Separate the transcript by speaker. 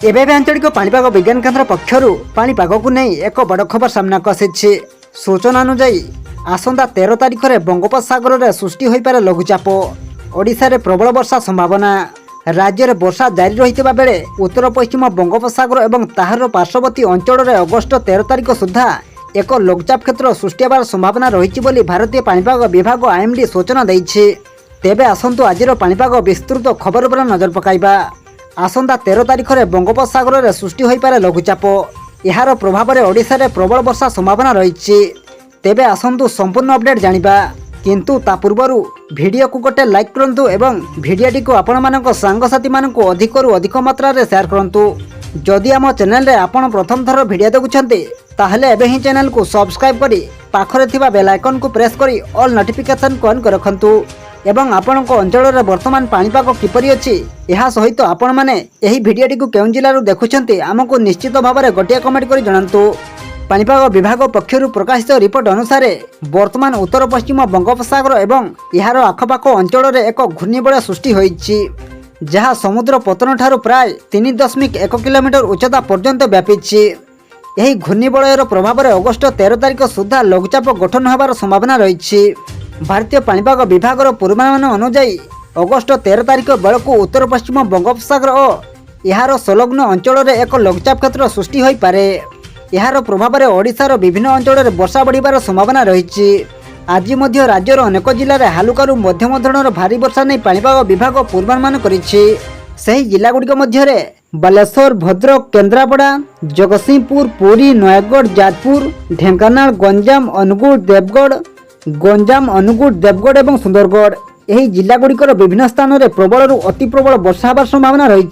Speaker 1: एबे आंचलिक पाणीपाग विज्ञान केन्द्र पक्षर पाणीपाग को नहीं एक बड़ खबर सामना को आसी। सूचना अनुजाई आसंता 13 तारिख में बंगोपसागर में सृष्टि हो पारे लघुचाप। ओडिशा रे प्रबल वर्षा संभावना। राज्य में वर्षा जारी रही बेले उत्तर पश्चिम बंगोपसागर और ताहार पार्श्ववर्ती अंचल में अगस्ट 13 तारिख सुधा एक लघुचाप क्षेत्र सृष्टि होवार संभावना रही भारतीय पाणीपाग विभाग आईएमडी सूचना देइछि। तेबे आसंतु आजिर पाणीपाग विस्तृत खबर पर नजर पकाइबा। आसंता 13 तारिख में बंगोपसागर में सृष्टि हो पारे लघुचाप। यार प्रभाव में ओडिशा रे प्रबल वर्षा संभावना रही। तेबे आसंतु संपूर्ण अपडेट जानिबा, किंतु ता पूर्व वीडियो को गोटे लाइक करंतु एवं वीडियोटी को आपण मानक सांगसाथी मानक अधिकरु अधिक मात्रा रे शेयर करंतु। जदि आम चैनल रे आपण प्रथम थर वीडियो देखुछन्ते ताहले एबे ही चैनल को सब्सक्राइब करी पाखरे थिबा बेल आइकन को प्रेस करी ऑल नोटिफिकेशन को ऑन कर रखंतु एवं आपण को अंचल रे वर्तमान पाणीपाग किपरि अछि एहा सहित आपण माने एही वीडियोटी को केउं जिल्ला रु देखुछन्ते हमको निश्चित भाव में गोटे कमेंट करी जणांतु। पाणीपाग विभाग पक्षर प्रकाशित रिपोर्ट अनुसार वर्तमान उत्तर पश्चिम बंगोपसागर एवं यार आखपाख अंचल में एक घूर्णिबलय सृष्टि होइछि, जहाँ समुद्र पतन ठारू प्राय 3.1 किलोमीटर उच्चता पर्यंत व्यापीछि। यही घूर्णिबलयर प्रभाव में अगस्ट 13 तारिख सुधा लघुचाप गठन होबार संभावना रही। भारतीय पाणीपाग विभाग पूर्वानुमान अनुजाई अगस्ट 13 तारिख बेलू उत्तर पश्चिम बंगोपसागर और यार संलग्न अंचल में एक लघुचाप क्षेत्र सृष्टि हो पारे। यार प्रभाव में ओडिशार विभिन्न अंचल में वर्षा बढ़िबार संभावना रही। आज मध्य राज्यर अनेक जिले में हालुकारू मध्यम धरणर भारी वर्षा नहीं पाणीपाग विभाग पूर्वानुमान करिछि। सही जिलागुड़िक मध्य बालेश्वर, भद्रक, केन्द्रापड़ा, जगतसिंहपुर, पुरी, नयगढ़, जाजपुर, ढेंकानाल, गंजाम, अनुगुड़, देवगढ़ और सुंदरगढ़ यही जिलागुड़िकर विभिन्न स्थान में प्रबल अति प्रबल वर्षा होबार संभावना रही।